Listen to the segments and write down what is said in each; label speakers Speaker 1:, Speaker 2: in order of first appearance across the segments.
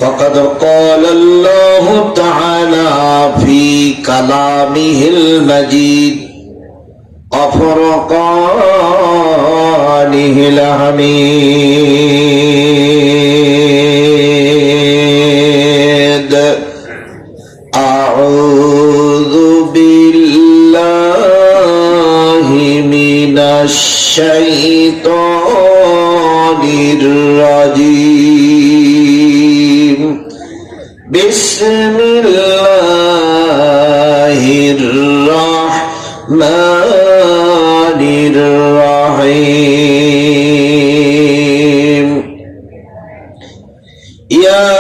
Speaker 1: فقد قال الله تعالى في كلامه المجيد وفرقانه الحميد. أعوذ بالله من الشيطان الرجيم. بسم الله الرحمن الرحيم. يا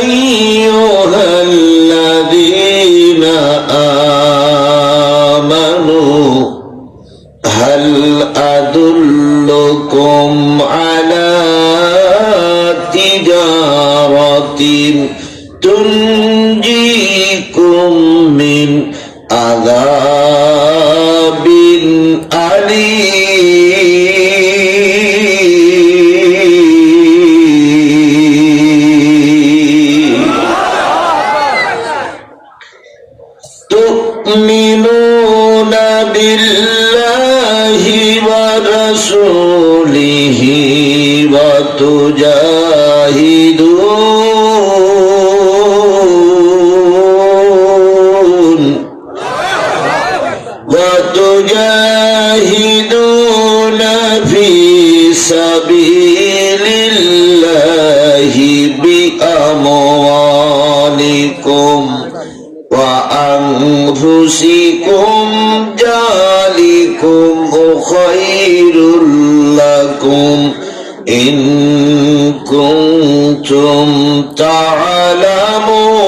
Speaker 1: أيها الذين آمنوا هل أدلكم على تجارة تنجيكم من عذاب أليم. تؤمنون بالله ورسوله وتجاهدون في سبيل الله بأموالكم وأنفسكم ذلكم خير لكم إن كنتم تعلمون.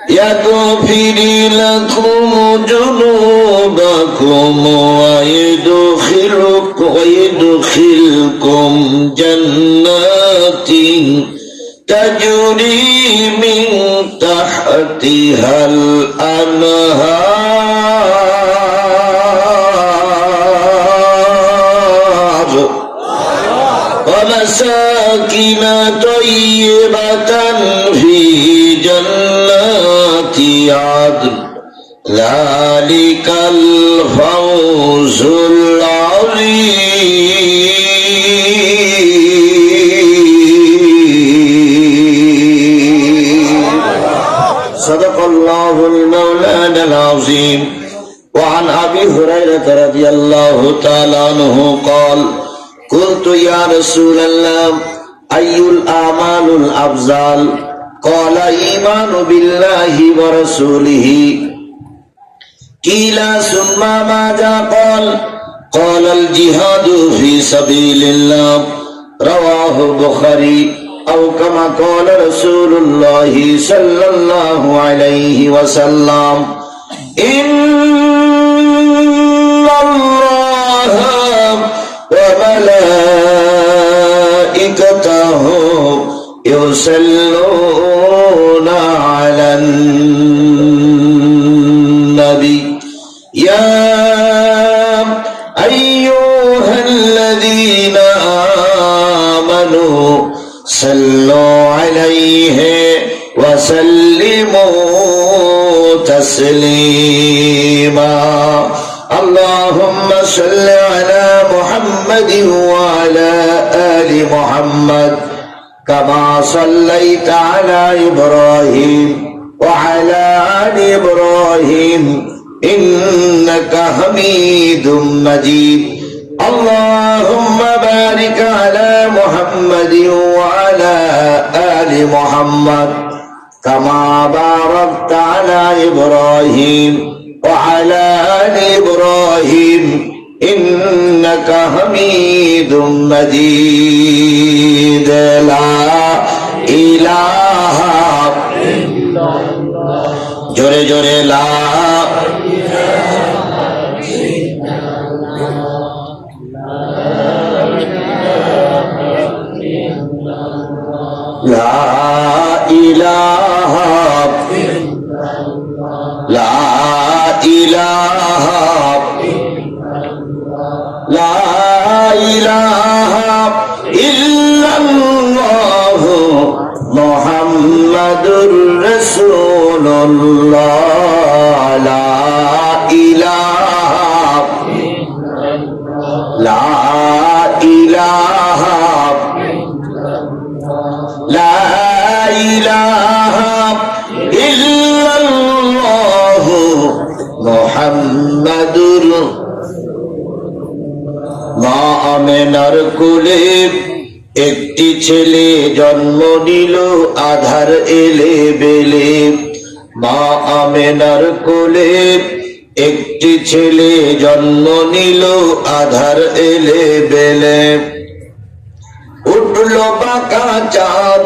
Speaker 1: يغفر لكم ذنوبكم ويدخلكم جنات تجري من تحتها الأنهار ومساكن طيبة في جنات عدن ذلك الفوز العظيم. صدق الله المولانا العظيم. وعن أبي هريرة رضي الله تعالى عنه قال قلت يا رسول الله أي الأعمال الأفضل؟ قال إيمان بالله ورسوله. قيل ثم ماذا؟ قال الجهاد في سبيل الله. رواه البخاري أو كما قال رسول الله صلى الله عليه وسلم. إن الله وملائكته يصلون على النبي يا أيها الذين آمنوا صلوا عليه وسلموا تسليما. اللهم صل على محمد وعلى آل محمد كما صليت على إبراهيم وعلى آل إبراهيم إنك حميد مجيد. اللهم بارك على محمد وعلى آل محمد كما باركت على إبراهيم وعلى آل إبراهيم إنك حميد مجيد. لا إله إلا الله. جورے جورے لا لا إله ইলাহা লা ইলাহা লা ইলাহা ইল্লাল্লাহ মুহাম্মাদুর রাসূলুল্লাহ লা ইলাহা লা ইলাহা লা ইলাহা ইল্লাল্লাহ মুহাম্মাদুর মা আমেনার কোলে একটি ছেলে জন্ম নিল আধার এলে বেলে মা আমেনার কোলে একটি ছেলে জন্ম নিল আধার এলে বেলে উঠল বাঁকা চাঁদ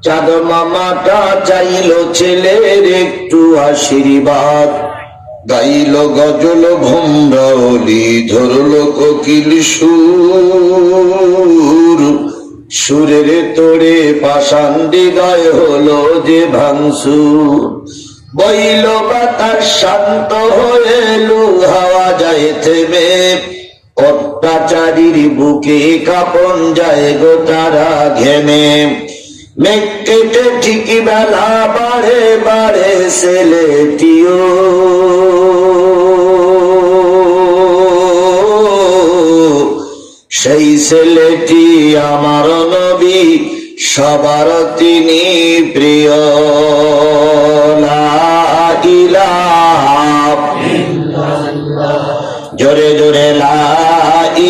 Speaker 1: চাঁদ মামাটা চাইল ছেলের একটু আশীর্বাদ গাইল গজল ভম্রাওলি ধরল কোকিল সুর সুরের তোড়ে পাষাণ হৃদয় হলো যে ভাঙসুর বইল বাতাস শান্ত হয়ে লু হাওয়া যায় থেমে অত্যাচারীর বুকে কাঁপন যায় গো তারা ঘেমে মেঘ কেটে ঠিকই বেলা বাড়ে বাড়ে ছেলেটিও সেই ছেলেটি আমার নবী সবার তিনি প্রিয় লা ইলাহা জোরে জোরে লা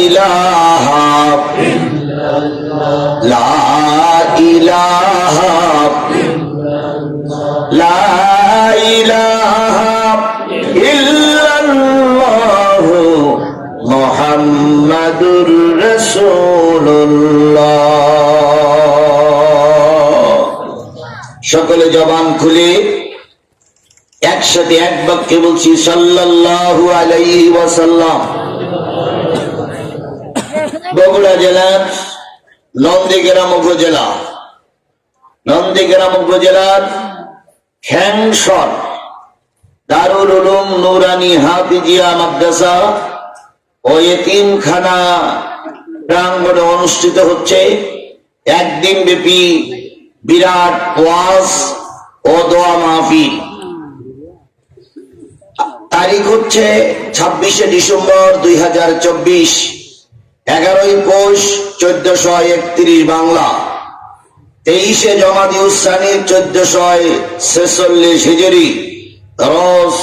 Speaker 1: ইলাহা লা ইলাহা লা ইলাহা ইল্লাল্লাহ মুহাম্মাদুর রাসূলুল্লাহ। সকলে জবান খুলে একসাথে এক বাক্যে বলছি সাল্লাল্লাহু আলাইহি ওয়াসাল্লাম। বগুড়া জেলার নন্দীগ্রাম উপজেলার খ্যাংসর দারুল উলুম নুরানি হাফিজিয়া মাদ্রাসা ও এতিমখানা প্রাঙ্গণে অনুষ্ঠিত হচ্ছে একদিন ব্যাপী বিরাট ওয়াজ ও দোয়া মাহফিল। তারিখ হচ্ছে 26শে ডিসেম্বর 2024, 11ই পৌষ 1431 বাংলা, 23শে জমাদি উসানি 1446 হিজরি, রোজ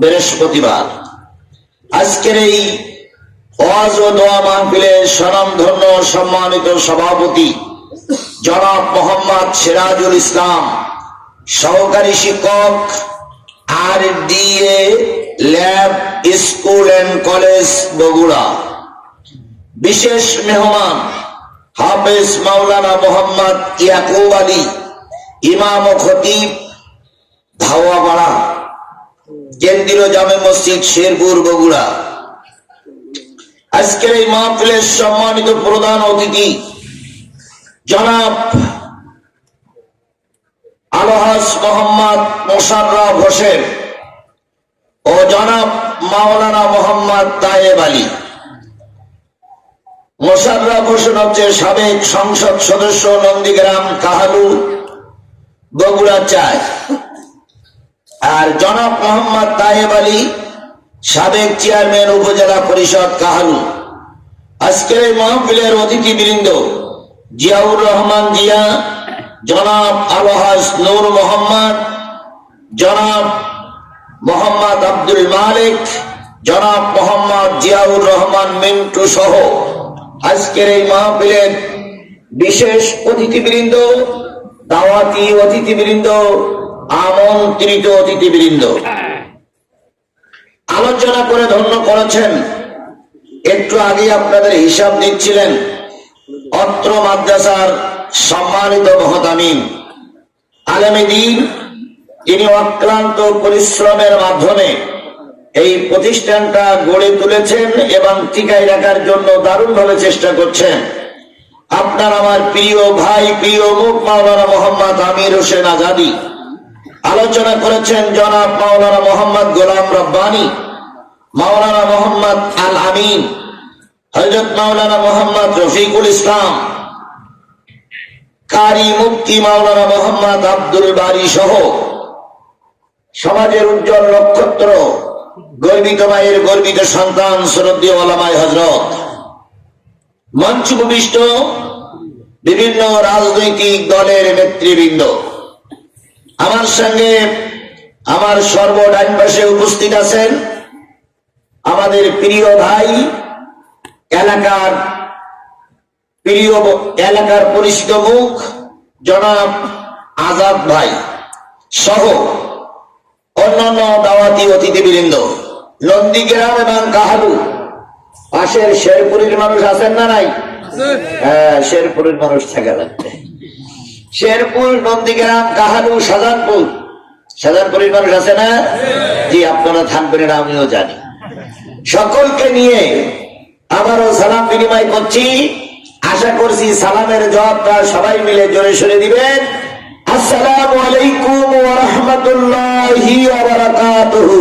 Speaker 1: বৃহস্পতিবার। আজকের এই ওয়াজ ও দোয়া মাহফিলের স্বনামধন্য সম্মানিত সভাপতি জনাব মোহাম্মদ সিরাজুল ইসলাম, সহকারী শিক্ষক RDA lab school and college Bogura. বিশেষ মেহমান হাফেজ মাওলানা মোহাম্মদ ইয়াকুব আলী, ইমাম ও খতিব ধাওয়াপাড়া কেন্দ্রীয় জামে মসজিদ শেরপুর বগুড়া। আজকের এই মাহফিলের সম্মানিত প্রধান অতিথি জনাব আলহাজ মোহাম্মদ মোশাররফ হোসেন ও জনাব মাওলানা মোহাম্মদ তায়েব আলী। মোশাররফ হোসেন হচ্ছে সাবেক সংসদ সদস্য, নন্দীগ্রাম কাহালু বগুড়া 4। আর জনাব মোহাম্মদ তায়েব আলী সাবেক চেয়ারম্যান উপজেলা পরিষদ কাহালু। আজকের এই মাহফিলের অতিথিবৃন্দ জিয়াউর রহমান জিয়া, জনাব আলহাজ নূর মোহাম্মদ, জনাব মোহাম্মদ আব্দুল মালিক, জনাব মোহাম্মদ জিয়াউর রহমান মিন্টু সহ আজকের এই মাহফিলের বিশেষ অতিথিবৃন্দ, দাওয়াতি অতিথিবৃন্দ, আমন্ত্রিত অতিথিবৃন্দ আলোচনা করে ধন্য করেছেন। একটু আগে আপনাদের হিসাব দিচ্ছিলেন অত্র মাদ্রাসার সম্মানিত মহতামিম আলেমে দ্বীন, তিনি অক্লান্ত পরিশ্রমের মাধ্যমে এই প্রতিষ্ঠানটা গড়ে তুলেছেন এবং টিকায় রাখার জন্য দারুণভাবে চেষ্টা করছেন। আপনার আমার প্রিয় ভাই, প্রিয় মুখ মাওলানা মোহাম্মদ আমির হোসেন আজাদী আলোচনা করেছেন জনাব মাওলানা মোহাম্মদ গোলাম রব্বানী, মাওলানা মোহাম্মদ আল আমিন, হযরত মাওলানা মোহাম্মদ রফিকুল ইসলাম, কারি মুফতি মাওলানা মোহাম্মদ আব্দুল বারী সহ সমাজের উজ্জ্বল নক্ষত্র, গর্বিত মায়ের গর্বিত সন্তান, শ্রদ্ধেয় ওলামায়ে হযরত, মঞ্চ উপবিষ্ট বিভিন্ন রাজনৈতিক দলের নেতৃবৃন্দ, আমার সঙ্গে আমার সর্বডাইন পাশে উপস্থিত আছেন আমাদের প্রিয় ভাই, এলাকার পরিচিত মুখ জনাব আজাদ ভাই সহ অন্যান্য দাওয়াতি অতিথিবৃন্দ, নন্দীগ্রাম এবং কাহালু, পাশের শেরপুরের মানুষ আছেন না নাই? হ্যাঁ, শেরপুরের মানুষ থাকা লাগবে। শেরপুর, নন্দীগ্রাম, কাহালু, শাহজাহানপুরের মানুষ আছে না? জি, আপনারা থাকবেন না আমিও জানি। সকলকে নিয়ে আবারও সালাম বিনিময় করছি। আশা করছি সালামের জবাবটা সবাই মিলে জোরে সরে দিবেন। আসসালামু আলাইকুম ওয়া রাহমাতুল্লাহি ওয়া বারাকাতুহু।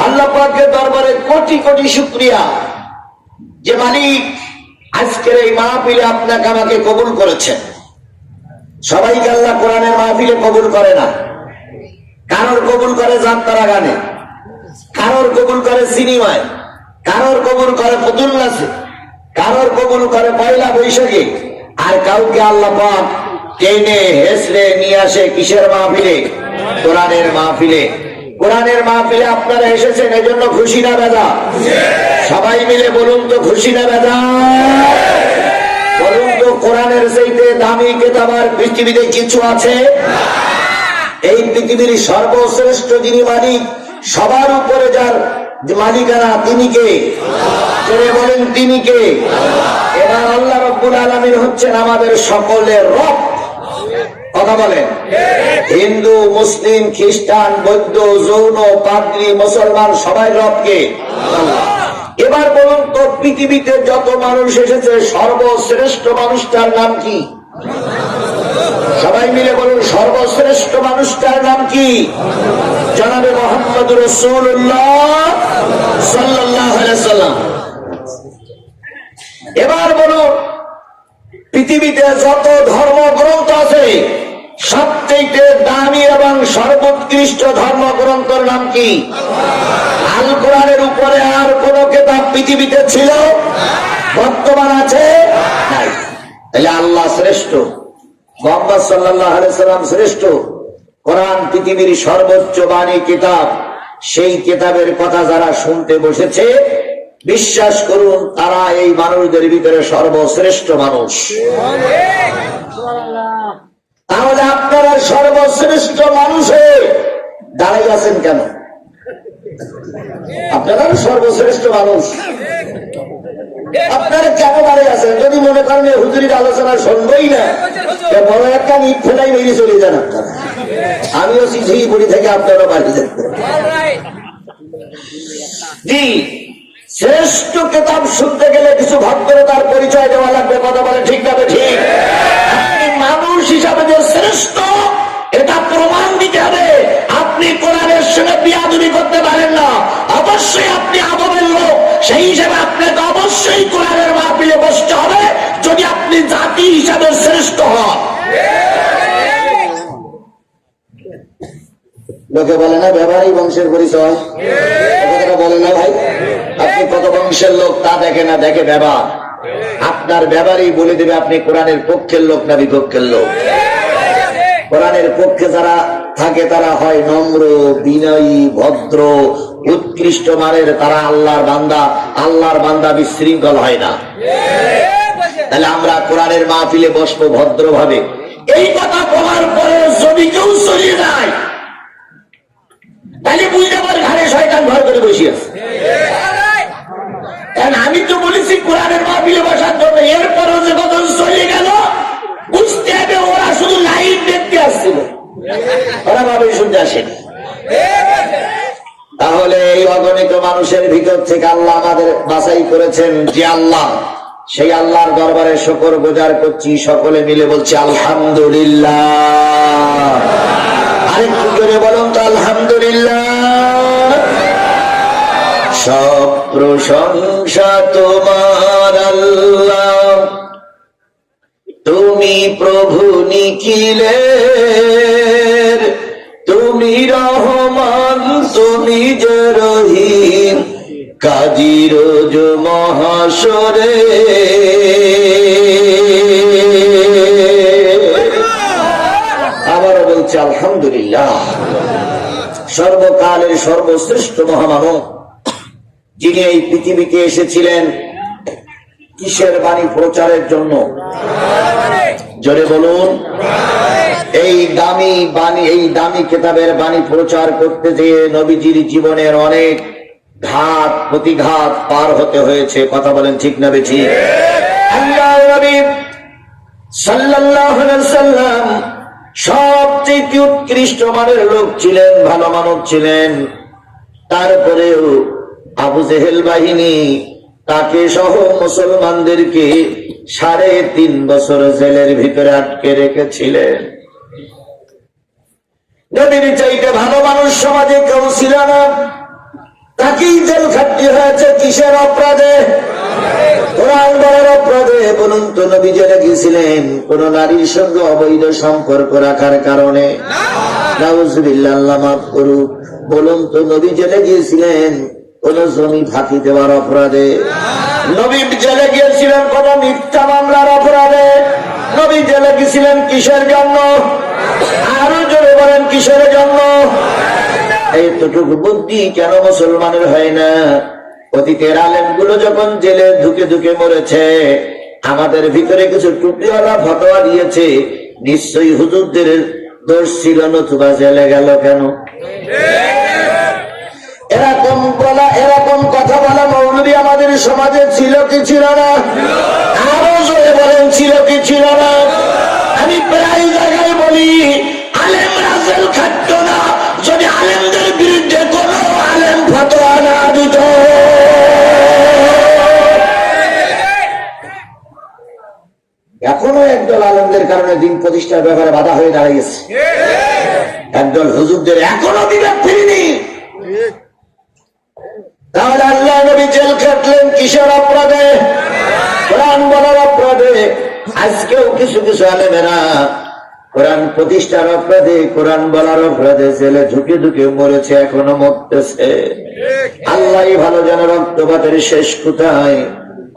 Speaker 1: আল্লাহ পাকের দরবারে কোটি কোটি শুকরিয়া যে মালিক আজকের এই মাহফিলে আপনাকে আমাকে কবুল করেছেন। সবাইকে আল্লাহ কোরআনের মাহফিলে কবুল করে না। কারোর কবুল করে যাত্রা গানে, কারোর কবুল করে সিনেমায়, কারোর কবুল করে পুতুল নাচে, কারোর কবুল করে পয়লা বৈশাখে, আর কাউকে আল্লাহ পাক টেনে হেসড়ে নিয়ে আসে কিসের মাহফিলে? কোরআনের মাহফিলে। কোরআনের মাহফিলে আপনারা এসেছেন, এজন্য খুশি না বেজা? সবাই মিলে বলুন তো, খুশি না বেজা? বলুন তো, কোরআনের চাইতে দামি কিতাব আর পৃথিবীতে কিছু আছে? এই পৃথিবীর সর্বশ্রেষ্ঠ যিনি মালিক, সবার উপরে যার মালিকানা, তিনি কে? বলেন তিনি কে? এবার আল্লাহ রাব্বুল আলামিন হচ্ছেন আমাদের সকলের রব। কথা বলেন। হিন্দু, মুসলিম, খ্রিস্টান, বৌদ্ধ, জৈন, পাদ্রী, মুসলমান, সবাই রব কে? এবার বলুন তো, পৃথিবীতে যত মানুষ এসেছে সর্বশ্রেষ্ঠ মানুষটার নাম কি? সবাই মিলে বলুন, সর্বশ্রেষ্ঠ মানুষটার নাম কি? জনাবে মুহাম্মদ রাসূলুল্লাহ সাল্লাল্লাহু আলাইহি সাল্লাম। এবার বলুন, পৃথিবীতে যত ধর্মগ্রন্থ আছে সবচেয়ে দামি এবং সর্বোৎকৃষ্ট ধর্মগ্রন্থের নাম কি? আল কোরআনের উপরে আর কোন কিতাব পৃথিবীতে ছিল? বর্তমান আছে? নাই। তাহলে আল্লাহ শ্রেষ্ঠ, মুহাম্মদ সাল্লাল্লাহু আলাইহি সাল্লাম শ্রেষ্ঠ। কোরআন পৃথিবীর সর্বোচ্চ বাণী কিতাব। সেই কিতাবের কথা যারা শুনতে বসেছে, বিশ্বাস করুন তারা এই মানুষদের ভিতরে সর্বশ্রেষ্ঠ মানুষ। তাহলে আপনারা সর্বশ্রেষ্ঠ মানুষে দাঁড়াই আছেন কেন? আপনারা সর্বশ্রেষ্ঠ মানুষ, আপনারা কেন দাঁড়িয়ে আছেন? যদি মনে করেন হুজুরির আলোচনা শুনবই না, বড় একটা ইট ফেলাই বেরিয়ে চলে যান আপনারা। আমিও চিঠি পড়ি থেকে আপনারা বাড়ি যান। জি, শ্রেষ্ঠ কিতাব শুনতে গেলে কিছু ভদ্রতার পরিচয় দেওয়া লাগবে। কথা বলে ঠিক না? ঠিক। আপনি মানুষ হিসাবে যে শ্রেষ্ঠ, এটা প্রমাণ দিতে হবে। আপনি কোরআনের সঙ্গে বিয়াদবি করতে পারেন না। অবশ্যই আপনি আদবের লোক, সেই হিসেবে আপনাকে অবশ্যই কোরআনের মাহফিলে বসতে হবে যদি আপনি জাতি হিসাবে শ্রেষ্ঠ হন। লোকে বলে না ব্যবহারই বংশের পরিচয়, কথাটা বলে না ভাই? আপনি কত বংশের লোক তা দেখে না, দেখে ব্যবহার। আপনার ব্যবহারই বলে দেবে আপনি কোরআনের পক্ষের লোক না বিপক্ষের লোক। কোরআনের পক্ষে যারা থাকে তারা হয় নম্র, বিনয়ী, ভদ্র, উৎকৃষ্ট মানের, তারা আল্লাহর বান্দা। আল্লাহর বান্দা বিশৃঙ্খল হয় না। তাহলে আমরা কোরআনের মাহফিলে বসবো ভদ্রভাবে। এই কথা বলার পরে যদি কেউ চলিয়ে যায়, তাহলে বুঝতে পারে ঘাড়ে শয়তান ভর করে বসে আছে। আমি তো বলেছি কোরআনের মাহফিলে বসার জন্য, এরপরও যে কত চলে গেল বুঝতে হবে ওরা শুধু লাইভ দেখতে আসছিল, ওরা ভাবে শুনতে আসেনি। তাহলে এই অগণিত মানুষের দেশের ভিতর থেকে আল্লাহ আমাদের বাছাই করেছেন, যে আল্লাহ, সেই আল্লাহর দরবারে শুকর গুজার করছি। সকলে মিলে বলছি আলহামদুলিল্লাহ। আরেকটু জোরে বলুন তো আলহামদুলিল্লাহ। সব প্রশংসা তোমার আল্লাহ, তুমি প্রভু নিখিলের, তুমি রহমান, তুমি যে রহিম, কাজী রোজ মহাশরে। আবারও বলছি আলহামদুলিল্লাহ। সর্বকালের সর্বশ্রেষ্ঠ মহামানব, যিনি এই পৃথিবীতে এসেছিলেন কিসের বাণী প্রচারের জন্য? জোরে বলুন। এই দামি বাণী, এই দামি কিতাবের বাণী প্রচার করতে যেয়ে নবীজির জীবনের অনেক ঘাত প্রতিঘাত পার হতে হয়েছে। কথা বলেন ঠিক না বেঠি? আল্লাহর নবী সাল্লাল্লাহু আলাইহি সাল্লাম সবচেয়ে উৎকৃষ্ট মানের লোক ছিলেন, ভালো মানব ছিলেন। তারপরেও আবু জেহেল বাহিনী তাকে সহ মুসলমানদেরকে 3.5 বছর জেলের ভিতরে আটকে রেখেছিলেন। নবীর চাইতে ভালো মানুষ সমাজে কেউ ছিল না, তাকেই জেল খাটতে হয়েছে। কিসের অপরাধে? কোরআন বলার অপরাধে। বলুন তো, নবী জেলে গিয়েছিলেন কোন নারীর সঙ্গে অবৈধ সম্পর্ক রাখার কারণে? নাউজুবিল্লাহ, আল্লাহ মাফ করুক। বলুন তো, নবী জেলে গিয়েছিলেন কোন জমি ফাঁকি দেওয়ার অপরাধে? নবী জেলে গিয়েছিলেন কোন মিথ্যা মামলার অপরাধে? নবী জেলে গিয়েছিলেন কিসের জন্য? আরো জোরে বলেন, কিসের জন্য? এইটুকু বুদ্ধি কেন মুসলমানের হয় না? অতীতের আলেমগুলো যখন জেলে ধুকে ধুকে মরেছে, আমাদের ভিতরে কিছু টুপিওয়ালা ফতোয়া দিয়েছে, নিশ্চয়ই হুজুরদের দোষ ছিল, নতুবা জেলে গেল কেন? এরকম কথা বলা মৌলবী আমাদের সমাজে ছিল কি ছিল না? আরো জোরে বলেন, ছিল কি ছিল না? আমি প্রায় জায়গায় বলি, আলেমরা জেল খাটত না যদি আলেমদের বিরুদ্ধে কোন আলেম ফতোয়া না দিত। এখনো একদল আলেমদের কারণে দিন প্রতিষ্ঠার ব্যাপারে বাধা হয়ে দাঁড়িয়েছে। একদল হুজুরদের এখনো বিবেক ফিরেনি। তাহলে আল্লাহ নবী জেল খাটলেন কিসের অপরাধে? কোরআন বলার অপরাধে। আজকেও কিছু কিছু আলেমেরা কোরআন প্রতিষ্ঠার অপরাধে, কোরআন বলার অপরাধে জেলে ঢুকে ঢুকে মরেছে, এখনো মরতেছে। আল্লাহ ভালো জানে রক্তপাতের শেষ কোথায়।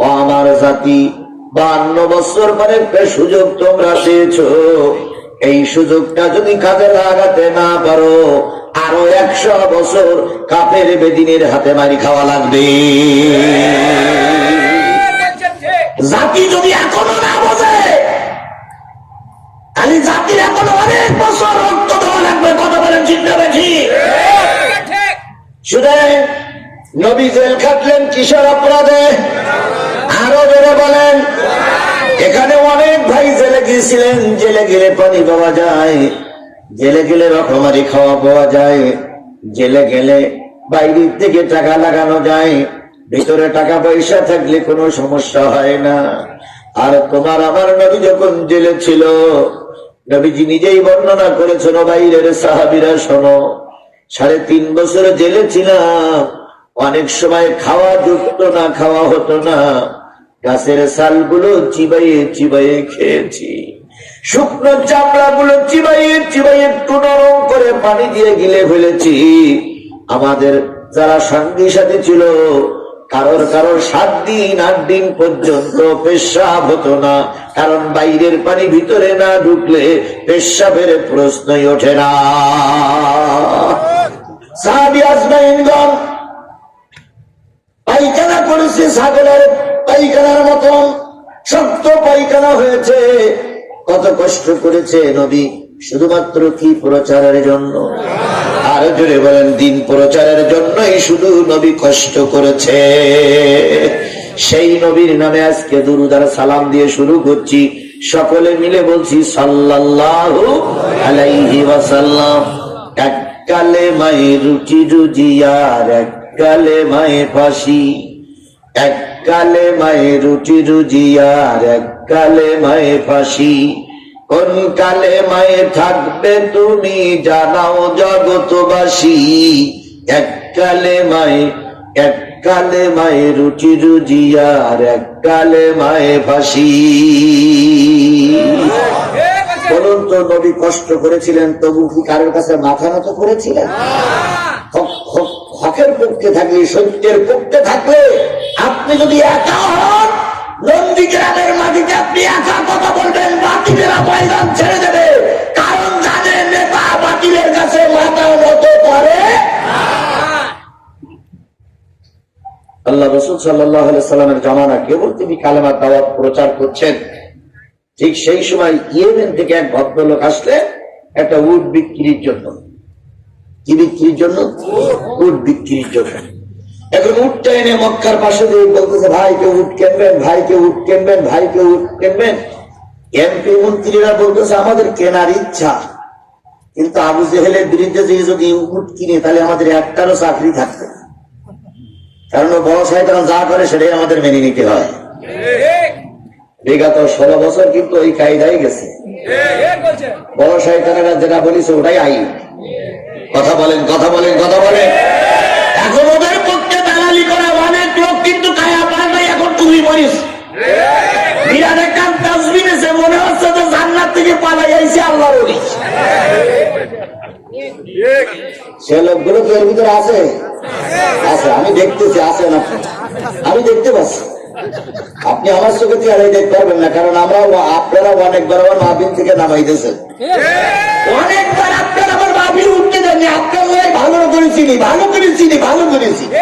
Speaker 1: ও আমার জাতি, 52 বছর পরে একটা সুযোগ তোমরা পেয়েছো। এই সুযোগটা যদি কাজে লাগাতে না পারো, আরো 100 বছর কাফের বেদিনের হাতে মারি খাওয়া লাগবে। জাতি যদি এখনো না বোঝে, খালি জাতির এখনো অনেক বছর রক্ত দেওয়া লাগবে। কথা বলেন ঠিক না বেশি? শুধু নবী জেল খাটলেন কিসের অপরাধে? আরো জোরে বলেন। এখানে অনেক ভাই জেলে গিয়েছিলেন। জেলে গেলে পানি পাওয়া যায়, জেলে গেলে রকমারি খাওয়া পাওয়া যায়, জেলে গেলে বাইরের থেকে টাকা লাগানো যায়, ভিতরে টাকা পয়সা থাকলে কোনো সমস্যা হয় না। আর তোমার আমার নবী যখন জেলে ছিল, নবীজি নিজেই বর্ণনা করেছেন, বাইরের সাহাবীরা শোনো, 3.5 বছর জেলে ছিলাম। অনেক সময় খাওয়া জুটতো না, খাওয়া হতো না। গাছের ছালগুলো চিবাইয়ে চিবাইয়ে খেয়েছি, শুকনো চামড়া গুলো চিবাইয়ে চিবাইয়ে একটু নরম করে পানি দিয়ে গিলে ফেলেছি। আমাদের যারা সঙ্গী সাথী ছিল, কারোর 7 দিন 8 দিন পর্যন্ত পেশাব হতো না, কারণ বাইরের পানি ভিতরে না ঢুকলে পেশাবের প্রশ্নই ওঠে না। সাহাবী আজমাইনগণ পায়খানা করেছে, ছাগলের পায়খানার মতন শক্ত পায়খানা হয়েছে। কত কষ্ট করেছে নবী, শুধুমাত্র কি প্রচারের জন্য? আর জোরে বলেন, দিন প্রচারের জন্যই শুধু নবী কষ্ট করেছে। সেই নবীর নামে আজকে দুরূদ আর সালাম দিয়ে শুরু করছি। সকলে মিলে বলছি সাল্লাল্লাহু আলাইহি ওয়াসাল্লাম। এক কালেমায় রুটি রুজিয়ার, এক কালে মায়ে ফাঁসি, এক কালে মায়ে রুটি রুজি আর এক কালে মায়ে ফাঁসি। কোন কালে মায়ে থাকবে তুমি জানাও জগতবাসী, এক কালে মায়ে, এক কালে মায়ে রুটি রুজি আর এক কালে মায়ে ফাঁসি। বলুন তো, নবী কষ্ট করেছিলেন তবু কি কারোর কাছে মাথা নত করেছিলেন? হকের পক্ষে থাকলে, সত্যের পক্ষে থাকলে আপনি যদি একা হন, নন্দীগ্রামের মাটিতে আপনি একা কথা বলবেন, বাতিলেরা ময়দান ছেড়ে দেবে। কারণ জানেন নেতা বাতিলের কাছে মাথা নত করে। আল্লাহ রাসূল সাল্লাল্লাহু আলাইহি সাল্লামের জামানা কেবল তিনি কালেমার দাওয়াত প্রচার করছেন, ঠিক সেই সময় ইয়েমেন থেকে এক ভদ্রলোক আসলেন একটা উট বিক্রির জন্য। কি বিক্রির জন্য? উট বিক্রির জন্য। এখন উটটা এনে মক্কার পাশে দিয়ে বলতেছে, ভাইকে উট কিনবেন, ভাইকে উট কিনবেন, ভাইকে উট কিনবেন। এমপি মন্ত্রীরা বলতেছে আমাদের কেনার ইচ্ছা, কিন্তু আবু জেহেলের বিরুদ্ধে যে যদি উট কিনে তাহলে আমাদের একটারও চাকরি থাকবে না, কারণ বড় শয়তান যা করে সেটাই আমাদের মেনে নিতে হয়। বিগত 16 বছর কিন্তু ওই কায়দায় গেছে। বড় শয়তানেরা যেটা বলিছে ওটাই আইন। কথা বলেন, কথা বলেন, কথা বলেন। এখন ওদের পক্ষে দালালি করা অনেক লোক কিন্তু কায়া পায় নাই, এখন তুমি বলিস বিরাট একটা তাসবিহ এসে মনে হচ্ছে যে জান্নাত থেকে পালাই আইছে আল্লাহর ওলি। সে লোকগুলো কি এর ভিতরে আছে? আছে, আমি দেখতেছি, আছে না? আমি দেখতে পাচ্ছি। আপনি আমার চোখে চেহারাই দেখতে পারবেন না, কারণ আমরা, আপনারা অনেকবার আমার মাহফিল থেকে নামাইতেছেন, অনেকবার আপনারা আমার মাহফিল উঠতে দেননি। আপনারা ভালো করে চিনি, ভালো করে চিনি, ভালো করে চিনি।